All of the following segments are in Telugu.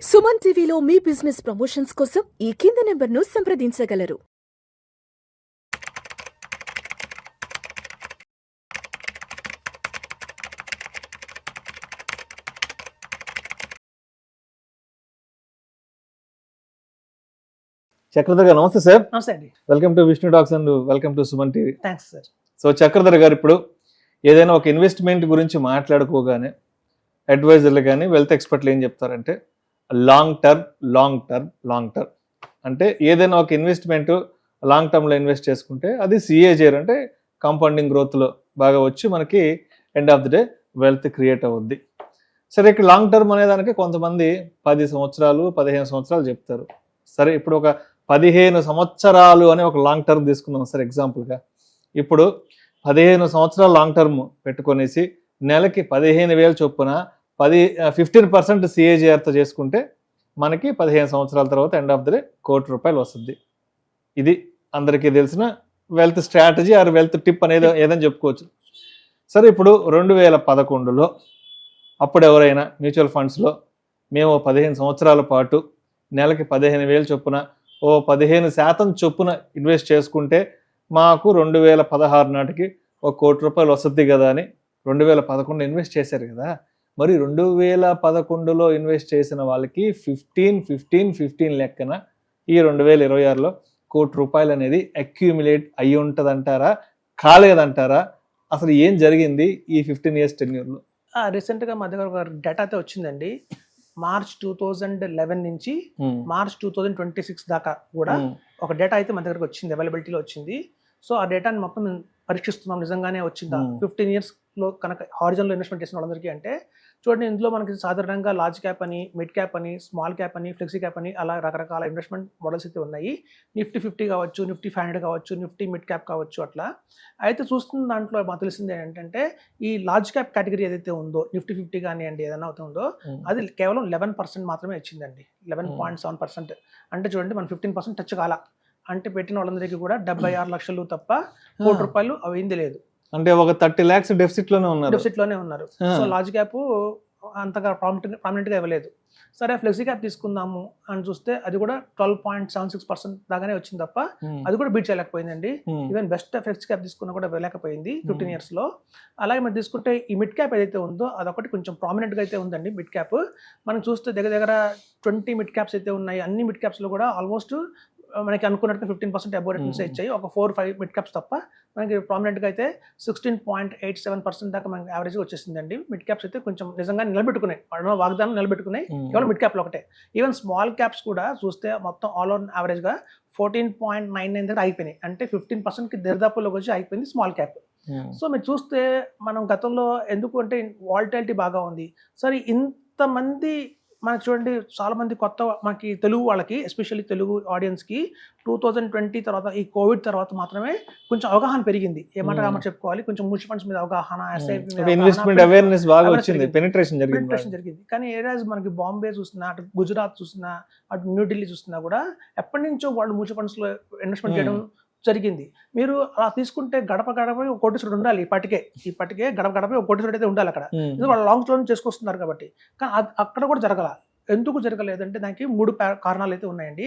సుమన్ టీవీలో మీ బిజినెస్ ప్రమోషన్స్ కోసం ఈ కింది నెంబర్ను సంప్రదించగలరు. చక్రధర్ గారు నమస్తే సార్. నమస్తే అండి. Welcome to Vishnu talks and welcome to Suman TV. Thanks sir. So Chakradhar గారు, ఇప్పుడు ఏదైనా ఒక ఇన్వెస్ట్మెంట్ గురించి మాట్లాడుకోగానే అడ్వైజర్లు కానీ వెల్త్ ఎక్స్పర్ట్లు ఏం చెప్తారంటే లాంగ్ టర్మ్ అంటే ఏదైనా ఒక ఇన్వెస్ట్మెంట్ లాంగ్ టర్మ్లో ఇన్వెస్ట్ చేసుకుంటే అది సిఏజీఆర్ అంటే కాంపౌండింగ్ గ్రోత్లో బాగా వచ్చి మనకి end of the day wealth create అవుద్ది. సరే, ఇక్కడ లాంగ్ టర్మ్ అనే దానికి కొంతమంది 10 సంవత్సరాలు 15 సంవత్సరాలు చెప్తారు. సరే, ఇప్పుడు ఒక 15 సంవత్సరాలు అని ఒక లాంగ్ టర్మ్ తీసుకున్నాం సార్ ఎగ్జాంపుల్గా. ఇప్పుడు 15 సంవత్సరాలు లాంగ్ టర్మ్ పెట్టుకొనేసి నెలకి 15,000 చొప్పున 15% సిఏజీఆర్తో చేసుకుంటే మనకి 15 సంవత్సరాల తర్వాత ఎండ్ ఆఫ్ ది డే ₹1,00,00,000 వస్తుంది. ఇది అందరికీ తెలిసిన wealth strategy are wealth tip అనేది ఏదని చెప్పుకోవచ్చు. సరే, ఇప్పుడు 2011లో అప్పుడు ఎవరైనా మ్యూచువల్ ఫండ్స్లో మేము 15 సంవత్సరాల పాటు నెలకి 15,000 చొప్పున 15% చొప్పున ఇన్వెస్ట్ చేసుకుంటే మాకు 2016 నాటికి ₹1,00,00,000 వస్తుంది కదా అని 2011 ఇన్వెస్ట్ చేశారు కదా. మరి 2011లో ఇన్వెస్ట్ చేసిన వాళ్ళకి 15 లెక్కన ఈ 2026లో ₹1,00,00,000 అనేది అక్యూములేట్ అయ్యి ఉంటుందంటారా, కాలేదంటారా? అసలు ఏం జరిగింది ఈ 15 years టెన్యూర్లో? రీసెంట్గా మా దగ్గర ఒక డేటా అయితే వచ్చిందండి. మార్చ్ 2011 నుంచి మార్చ్ 2026 దాకా కూడా ఒక డేటా అయితే మన దగ్గరకు వచ్చింది, అవైలబిలిటీలో వచ్చింది. సో ఆ డేటాని మొత్తం పరీక్షిస్తున్నాం, నిజంగానే వచ్చిందా 15 yearsలో కనుక హారిజన్లో ఇన్వెస్ట్మెంట్ చేసిన వాళ్ళందరికీ. అంటే చూడండి, ఇందులో మనకి సాధారణంగా లార్జ్ క్యాప్ అని, మిడ్ క్యాప్ అని, స్మాల్ క్యాప్ అని, ఫ్లెక్సీ క్యాప్ అని అలా రకరకాల ఇన్వెస్ట్మెంట్ మోడల్స్ అయితే ఉన్నాయి. నిఫ్టీ 50 కావచ్చు, నిఫ్టీ 500 కావచ్చు, నిఫ్టీ మిడ్ క్యాప్ కావచ్చు. అట్లా అయితే చూస్తున్న దాంట్లో మాకు తెలిసింది ఏంటంటే ఈ లార్జ్ క్యాప్ కేటగిరీ ఏదైతే ఉందో, నిఫ్టీ 50 కానివ్వండి ఏదైనా అవుతుందో, అది కేవలం 11% మాత్రమే వచ్చిందండి. 11.7%. అంటే చూడండి, మనం 15% టచ్ కాల. అంటే పెట్టిన వాళ్ళందరికీ కూడా 76 లక్షలు తప్ప ₹1,00,00,000 అయింది లేదు. అంటే ఒక 30 lakhs డెఫిసిట్లోనే ఉన్నారు. సో లార్జ్ క్యాప్ అంతగా ప్రామినెంట్గా ఇవ్వలేదు. సరే, ఫ్లెక్సీ క్యాప్ తీసుకుందాము అని చూస్తే అది కూడా 12.76% దాకానే వచ్చింది తప్ప అది కూడా బీట్ చేయలేకపోయిందండి. ఈవెన్ బెస్ట్ ఫ్లెక్సీ క్యాప్ తీసుకున్నా కూడా వెళ్ళలేకపోయింది 15 yearsలో. అలాగే మనం తీసుకుంటే ఈ మిడ్ క్యాప్ ఏదైతే ఉందో అదొకటి కొంచెం ప్రామినెంట్గా అయితే ఉందండి. మిడ్ క్యాప్ మనం చూస్తే దగ్గర 20 మిడ్ క్యాప్స్ అయితే ఉన్నాయి. అన్ని మిడ్ క్యాప్స్లో కూడా ఆల్మోస్ట్ మనకి అనుకున్నట్టుగా 15% అబోవ్ రిటర్న్స్ ఇచ్చాయి. ఒక 4-5 మిడ్ క్యాప్స్ తప్ప మనకి ప్రామినెంట్గా అయితే 16.87% దాకా మనకి యావరేజ్గా వచ్చేసిందండి. మిడ్ క్యాప్స్ అయితే కొంచెం నిజంగా నిలబెట్టుకున్నాయి, వాగ్దానం నిలబెట్టుకున్నాయి. కేవలం మిడ్ క్యాప్లో ఒకటే. ఈవెన్ స్మాల్ క్యాప్స్ కూడా చూస్తే మొత్తం ఆల్ ఓవర్ యావరేజ్గా 14.99 దగ్గర అయిపోయినాయి. అంటే 15%కి దరిదాపుల్లోకి వచ్చి అయిపోయింది స్మాల్ క్యాప్. సో మీరు చూస్తే మనం గతంలో ఎందుకు అంటే వాలటిలిటీ బాగా ఉంది. సరే, ఇంతమంది మనకి చూడండి, చాలామంది కొత్త మనకి తెలుగు వాళ్ళకి, ఎస్పెషల్లీ తెలుగు ఆడియన్స్కి 2020 తర్వాత ఈ కోవిడ్ తర్వాత మాత్రమే కొంచెం అవగాహన పెరిగింది. ఏమంటారు చెప్పుకోవాలి, కొంచెం మ్యూచువల్ ఫండ్స్ మీద అవగాహన, ఇన్వెస్ట్మెంట్ అవేర్నెస్ బాగా వచ్చింది, పెనిట్రేషన్ జరిగింది. కానీ ఏరాజ్ మనకి బాంబే చూసినా, అటు గుజరాత్ చూసినా, అటు న్యూఢిల్లీ చూసినా కూడా ఎప్పటి నుంచో వాళ్ళు మ్యూచువల్ ఫండ్స్లో ఇన్వెస్ట్మెంట్ చేయడం జరిగింది. మీరు అలా తీసుకుంటే గడప ఒక కోటీశ్వరుడు ఉండాలి. ఇప్పటికే గడప ఒక కోటీశ్వరుడు అయితే ఉండాలి అక్కడ. వాళ్ళు లాంగ్ టర్మ్ చేసుకొస్తున్నారు కాబట్టి. కానీ అక్కడ కూడా జరగల. ఎందుకు జరగలేదంటే దానికి 3 కారణాలు అయితే ఉన్నాయండి.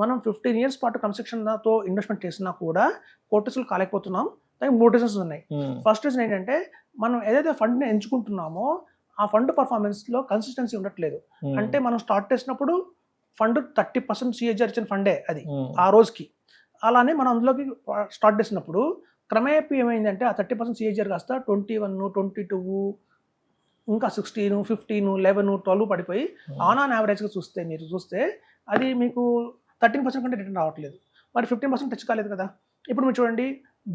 మనం 15 years పాటు కన్స్ట్రక్షన్తో ఇన్వెస్ట్మెంట్ చేసినా కూడా కోటీశ్వరులు కాలేకపోతున్నాం. దానికి 3 రీజన్స్ ఉన్నాయి. ఫస్ట్ రీజన్ ఏంటంటే మనం ఏదైతే ఫండ్ని ఎంచుకుంటున్నామో ఆ ఫండ్ పర్ఫార్మెన్స్లో కన్సిస్టెన్సీ ఉండట్లేదు. అంటే మనం స్టార్ట్ చేసినప్పుడు ఫండ్ 30% సిఏజీఆర్ ఇచ్చిన ఫండే అది ఆ రోజుకి. అలానే మనం అందులోకి స్టార్ట్ చేసినప్పుడు క్రమేపీ ఏమైందంటే ఆ 30% సిఏజీఆర్ కాస్త 21, 22, ఇంకా 16, 15, 11, 12 పడిపోయి ఆన్ యావరేజ్గా మీరు చూస్తే అది మీకు 13% కంటే రిటర్న్ రావట్లేదు. మరి 15% టచ్ కాలేదు కదా. ఇప్పుడు మీరు చూడండి,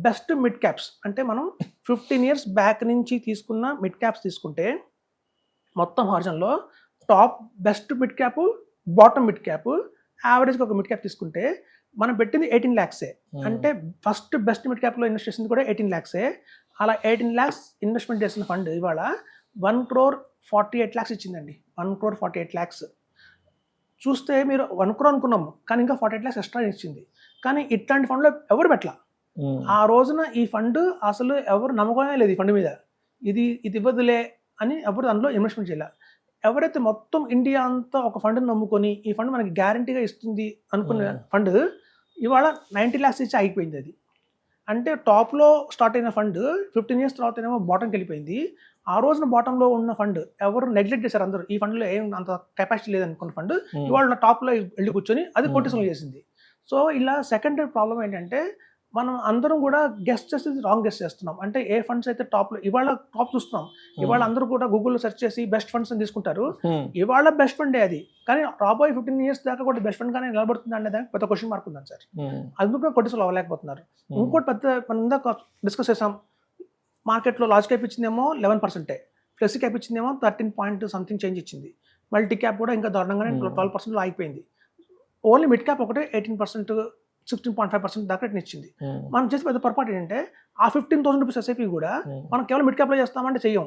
బెస్ట్ మిడ్ క్యాప్స్ అంటే మనం 15 years బ్యాక్ నుంచి తీసుకున్న మిడ్ క్యాప్స్ తీసుకుంటే మొత్తం హారిజన్లో top best mid cap, bottom mid cap, యావరేజ్గా ఒక మిడ్ క్యాప్ తీసుకుంటే మనం పెట్టింది 18 lakhs. అంటే ఫస్ట్ బెస్ట్ మిడ్ క్యాప్లో ఇన్వెస్ట్ చేసింది కూడా 18 lakhs. అలా 18 lakhs ఇన్వెస్ట్మెంట్ చేసిన ఫండ్ ఇవాళ 1,48 lakhs ఇచ్చిందండి. 1,48 lakhs చూస్తే మీరు 1 crore అనుకున్నాము, కానీ ఇంకా 48 lakhs ఎక్స్ట్రా ఇచ్చింది. కానీ ఇట్లాంటి ఫండ్లో ఎవరు పెట్టలా. ఆ రోజున ఈ ఫండ్ అసలు ఎవరు నమ్మకమే లేదు ఈ ఫండ్ మీద. ఇది ఇవ్వదులే అని ఎవరు దానిలో ఇన్వెస్ట్మెంట్ చేయాలి. ఎవరైతే మొత్తం ఇండియా అంతా ఒక ఫండ్ని నమ్ముకొని ఈ ఫండ్ మనకి గ్యారంటీగా ఇస్తుంది అనుకున్న ఫండ్ ఇవాళ 90 lakhs ఇచ్చి ఆగిపోయింది. అది అంటే టాప్లో స్టార్ట్ అయిన ఫండ్ 15 years తర్వాత ఏమో బాటంకి వెళ్ళిపోయింది. ఆ రోజున బాటంలో ఉన్న ఫండ్ ఎవరు నెగ్లెక్ట్ చేశారు అందరూ. ఈ ఫండ్లో ఏం అంత కెపాసిటీ లేదనుకున్న ఫండ్ ఇవాళ టాప్లో వెళ్ళి కూర్చొని అది కొట్టేసలు చేసింది. సో ఇలా సెకండరీ ప్రాబ్లం ఏంటంటే మనం అందరం కూడా గెస్ట్ చేసేది రాంగ్ గెస్ట్ చేస్తున్నాం. అంటే ఏ ఫండ్స్ అయితే టాప్లో ఇవాళ టాప్ చూస్తున్నాం, ఇవాళ అందరూ కూడా గూగుల్లో సెర్చ్ చేసి బెస్ట్ ఫండ్స్ అని తీసుకుంటారు. ఇవాళ బెస్ట్ ఫండే అది, కానీ రాబోయే 15 years దాకా కూడా బెస్ట్ ఫండ్ కానీ నిలబడుతుంది అనే దానికి పెద్ద క్వశ్చన్ మార్క్ ఉందని సార్. అందుకు కొట్టేసలు అవ్వలేకపోతున్నారు. ఇంకోటి పెద్ద మనం ఇందాక డిస్కస్ చేసాం, మార్కెట్లో లార్జ్ క్యాప్ ఇచ్చిందేమో 11%, ఫ్లెక్సీ క్యాప్ ఇచ్చిందేమో 13 చేంజ్ ఇచ్చింది. మల్టీ క్యాప్ కూడా ఇంకా దారుణంగానే 12% ఆగిపోయింది. ఓన్లీ మిడ్ క్యాప్ ఒకటే 18%, 16.5% దాకా రిటర్న్ ఇచ్చింది. మనం చేసే పెద్ద పొరపాటు ఏంటంటే ఆ 15,000 రూపీస్ ఎస్ఐపి కూడా మనం కేవలం మిడ్ క్యాప్లో చేస్తామంటే చెయ్యం.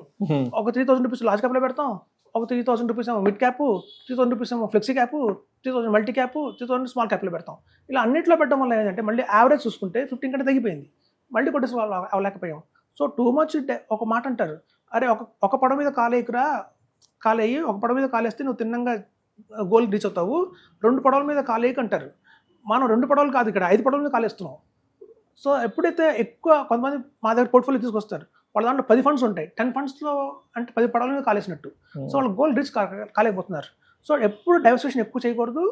ఒక 3,000 రూపీస్ లార్జ్ క్యాప్లో పెడతాం, ఒక 3,000 రూపీస్ ఏమో మిడ్ క్యాప్, 3,000 రూపీస్ ఏమో flexi cap, 3,000 multi cap, 3,000 small క్యాప్లో పెడతాం. ఇలా అన్నింటిలో పెట్టడం వల్ల ఏంటంటే మళ్ళీ యావరేజ్ చూసుకుంటే 15 కంటే తగ్గిపోయింది, మళ్ళీ కొట్టేసి అవ్వలేకపోయాం. సో టూ మచ్ ఒక మాట అంటారు, అరే ఒక పడవ మీద కాలేయి ఒక పడవ మీద కాలేస్తే నువ్వు తిన్నంగా గోల్ రీచ్ అవుతావు, 2 పడవల మీద కాలేయకు అంటారు. మనం 2 పడవలు కాదు, ఇక్కడ 5 పడవల మీద కాలేస్తున్నాం. సో ఎప్పుడైతే ఎక్కువ కొంతమంది మా దగ్గర పోర్ట్ఫోలియో తీసుకొస్తారు, వాళ్ళ దాంట్లో 10 ఫండ్స్ ఉంటాయి, 10 ఫండ్స్లో అంటే 10 పడవల మీద కాలేసినట్టు. సో వాళ్ళ గోల్ రీచ్ కాలేకపోతున్నారు. సో ఎప్పుడు డైవర్సిఫికేషన్ ఎక్కువ చేయకూడదు,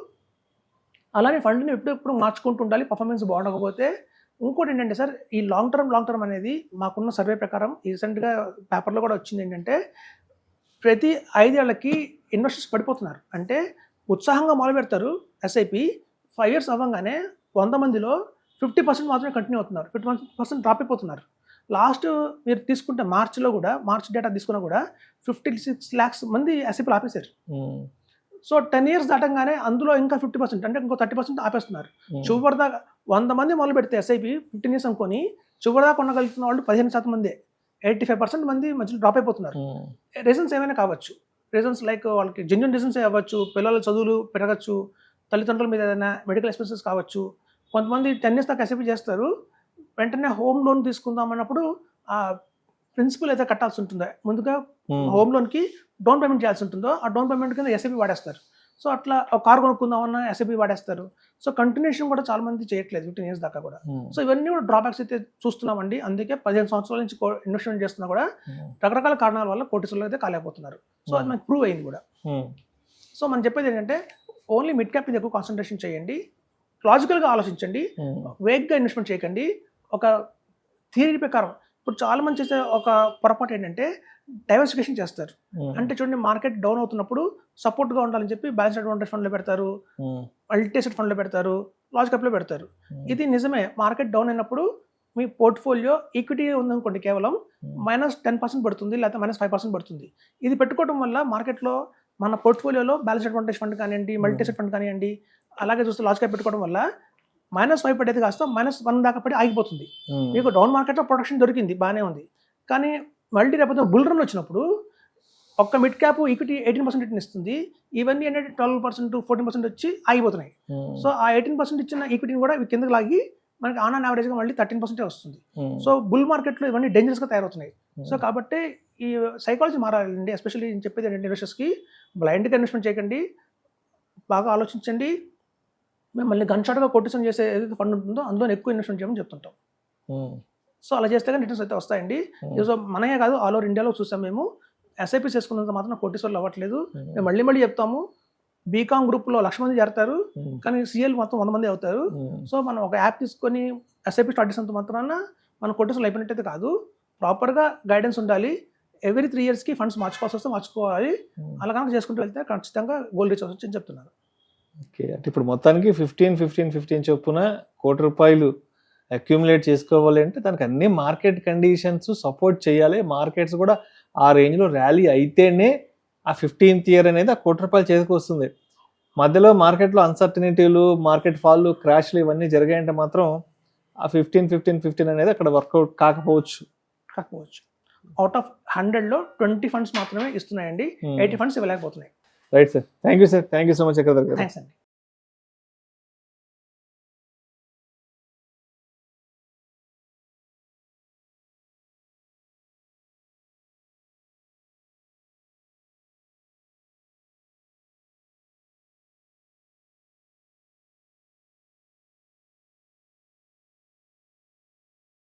అలానే ఫండ్ని ఎప్పుడు మార్చుకుంటూ ఉండాలి పర్ఫార్మెన్స్ బాగుండకపోతే. ఇంకోటి ఏంటంటే సార్, ఈ లాంగ్ టర్మ్ అనేది మాకున్న సర్వే ప్రకారం రీసెంట్గా పేపర్లో కూడా వచ్చింది ఏంటంటే, ప్రతి 5 ఏళ్ళకి ఇన్వెస్టర్స్ పడిపోతున్నారు. అంటే ఉత్సాహంగా మొదలు పెడతారు ఎస్ఐపి, 5 years అవ్వగానే 100 మందిలో 50% మాత్రమే కంటిన్యూ అవుతున్నారు, 50% డ్రాప్ అయిపోతున్నారు. లాస్ట్ మీరు తీసుకుంటే మార్చ్ డేటా తీసుకున్నా కూడా 56 lakhs మంది ఎస్ఐపీలు ఆపేశారు. సో 10 years దాటంగానే అందులో ఇంకా 50% అంటే ఇంకో 30% ఆపేస్తున్నారు. చివరిదాకా 100 మంది మొదలు పెడితే ఎస్ఐపి 15 years అనుకొని చివరిదాకా కొనగలుగుతున్న వాళ్ళు 15% మందే, 85% మంది మధ్యలో డ్రాప్ అయిపోతున్నారు. రీజన్స్ ఏమైనా కావచ్చు, రీజన్స్ లైక్ వాళ్ళకి జెన్యూన్ రీజన్స్ అవ్వచ్చు, పిల్లల చదువులు పెరగచ్చు, తల్లిదండ్రుల మీద ఏదైనా మెడికల్ ఎక్స్పెన్సెస్ కావచ్చు. కొంతమంది 10 years దాకా ఎస్ఐపి చేస్తారు, వెంటనే హోమ్ లోన్ తీసుకుందాం అన్నప్పుడు ఆ ప్రిన్సిపల్ అయితే కట్టాల్సి ఉంటుందో, ముందుగా హోమ్ లోన్కి డౌన్ పేమెంట్ చేయాల్సి ఉంటుందో ఆ డౌన్ పేమెంట్ కింద ఎస్ఐపి వాడేస్తారు. సో అట్లా ఒక కార్ కొనుక్కుందామన్నా ఎస్ఐపి వాడేస్తారు. సో కంటిన్యూషన్ కూడా చాలా మంది చేయట్లేదు 15 years దాకా కూడా. సో ఇవన్నీ కూడా డ్రాబ్యాక్స్ అయితే చూస్తున్నామండి. అందుకే 15 సంవత్సరాల నుంచి ఇన్వెస్ట్మెంట్ చేస్తున్నా కూడా రకరకాల కారణాల వల్ల కోటీసులు అయితే కాలేకపోతున్నారు. సో అది మనకు ప్రూవ్ అయింది కూడా. సో మనం చెప్పేది ఏంటంటే, ఓన్లీ మిడ్ క్యాప్ మీద ఎక్కువ కాన్సన్ట్రేషన్ చేయండి, లాజికల్గా ఆలోచించండి, వేగ్గా ఇన్వెస్ట్మెంట్ చేయకండి. ఒక థియరీ ప్రకారం ఇప్పుడు చాలా మంది చేసే ఒక పొరపాటు ఏంటంటే డైవర్సిఫికేషన్ చేస్తారు. అంటే చూడండి, మార్కెట్ డౌన్ అవుతున్నప్పుడు సపోర్ట్గా ఉండాలని చెప్పి బ్యాలెన్స్ అడ్వాంటేజ్ ఫండ్లో పెడతారు, మల్టీసెట్ ఫండ్లో పెడతారు, లార్జ్ క్యాప్లో పెడతారు. ఇది నిజమే, మార్కెట్ డౌన్ అయినప్పుడు మీ పోర్ట్ఫోలియో ఈక్విటీ ఉందనుకోండి కేవలం -10% పడుతుంది, లేకపోతే -5% పడుతుంది. ఇది పెట్టుకోవడం వల్ల మార్కెట్లో మన పోర్ట్ఫోలియోలో బ్యాలెన్స్ అడ్వాంటేజ్ ఫండ్ కానివ్వండి, మల్టీసెట్ ఫండ్ కానివ్వండి, అలాగే చూస్తే లార్జ్ క్యాప్ పెట్టుకోవడం వల్ల -5 పడేది కాస్త -1 దాకా పడి ఆగిపోతుంది. మీకు డౌన్ మార్కెట్లో ప్రొడక్షన్ దొరికింది, బాగానే ఉంది, కానీ మళ్ళీ రేపు బుల్ రన్ వచ్చినప్పుడు ఒక్క మిడ్ క్యాప్ ఈక్విటీ 18% రిటర్న్ ఇస్తుంది, ఇవన్నీ ఏంటంటే 12%, 14% వచ్చి ఆగిపోతున్నాయి. సో ఆ 18% ఇచ్చిన ఈక్విటీని కూడా కిందకి లాగి మనకి ఆన్ యావరేజ్గా మళ్ళీ 13% వస్తుంది. సో బుల్ మార్కెట్లో ఇవన్నీ డేంజరస్గా తయారవుతున్నాయి. సో కాబట్టి ఈ సైకాలజీ మారాలండి. ఎస్పెషల్లీ నేను చెప్పేది ఏంటంటే, ఇన్వెస్టర్స్కి బ్లైండ్గా ఇన్వెస్ట్మెంట్ చేయకండి, బాగా ఆలోచించండి. మిమ్మల్ని గన్షాట్గా కొటేషన్ చేసే ఏదైతే ఫండ్ ఉంటుందో అందులో ఎక్కువ ఇన్వెస్ట్మెంట్ చేయమని చెప్తుంటాం. సో అలా చేస్తే కానీ రిటర్న్స్ అయితే వస్తాయండి. సో మనమే కాదు, ఆల్ ఓవర్ ఇండియాలో చూసాం మేము, ఎస్ఐపి చేసుకున్నంత మాత్రం కోటీశ్వర్లు అవ్వట్లేదు. మేము మళ్ళీ చెప్తాము, బీకామ్ గ్రూప్లో 1,00,000 మంది చేరతారు, కానీ సిఎల్ మొత్తం 100 మంది అవుతారు. సో మనం ఒక యాప్ తీసుకొని ఎస్ఐపి స్టార్ట్ చేసినంత మాత్రాన మన కోటీశ్వర్లు అయిపోయినట్టయితే కాదు. ప్రాపర్గా గైడెన్స్ ఉండాలి. ఎవ్రీ 3 yearsకి ఫండ్స్ మార్చుకోవాల్సి వస్తే మార్చుకోవాలి. అలా కనుక చేసుకుంటూ వెళ్తే ఖచ్చితంగా గోల్ రీచ్ అవ్వచ్చు అని చెప్తున్నారు. ఓకే, అంటే ఇప్పుడు మొత్తానికి 15 చొప్పున ₹1,00,00,000 అక్యూములేట్ చేసుకోవాలి అంటే దానికి అన్ని మార్కెట్ కండిషన్స్ సపోర్ట్ చేయాలి. మార్కెట్స్ కూడా ఆ రేంజ్లో ర్యాలీ అయితేనే ఆ 15th year అనేది ఆ ₹1,00,00,000 చేతికి వస్తుంది. మధ్యలో మార్కెట్లో అన్సర్టనిటీలు, మార్కెట్ ఫాల్లు, క్రాష్లు ఇవన్నీ జరిగాయంటే మాత్రం ఆ 15 అనేది అక్కడ వర్కౌట్ కాకపోవచ్చు. అవుట్ ఆఫ్ 100లో 20 ఫండ్స్ మాత్రమే ఇస్తున్నాయండి, 80 ఫండ్స్ ఇవ్వలేకపోతున్నాయి. Right sir, thank you sir, thank you so much. Thanks అండి.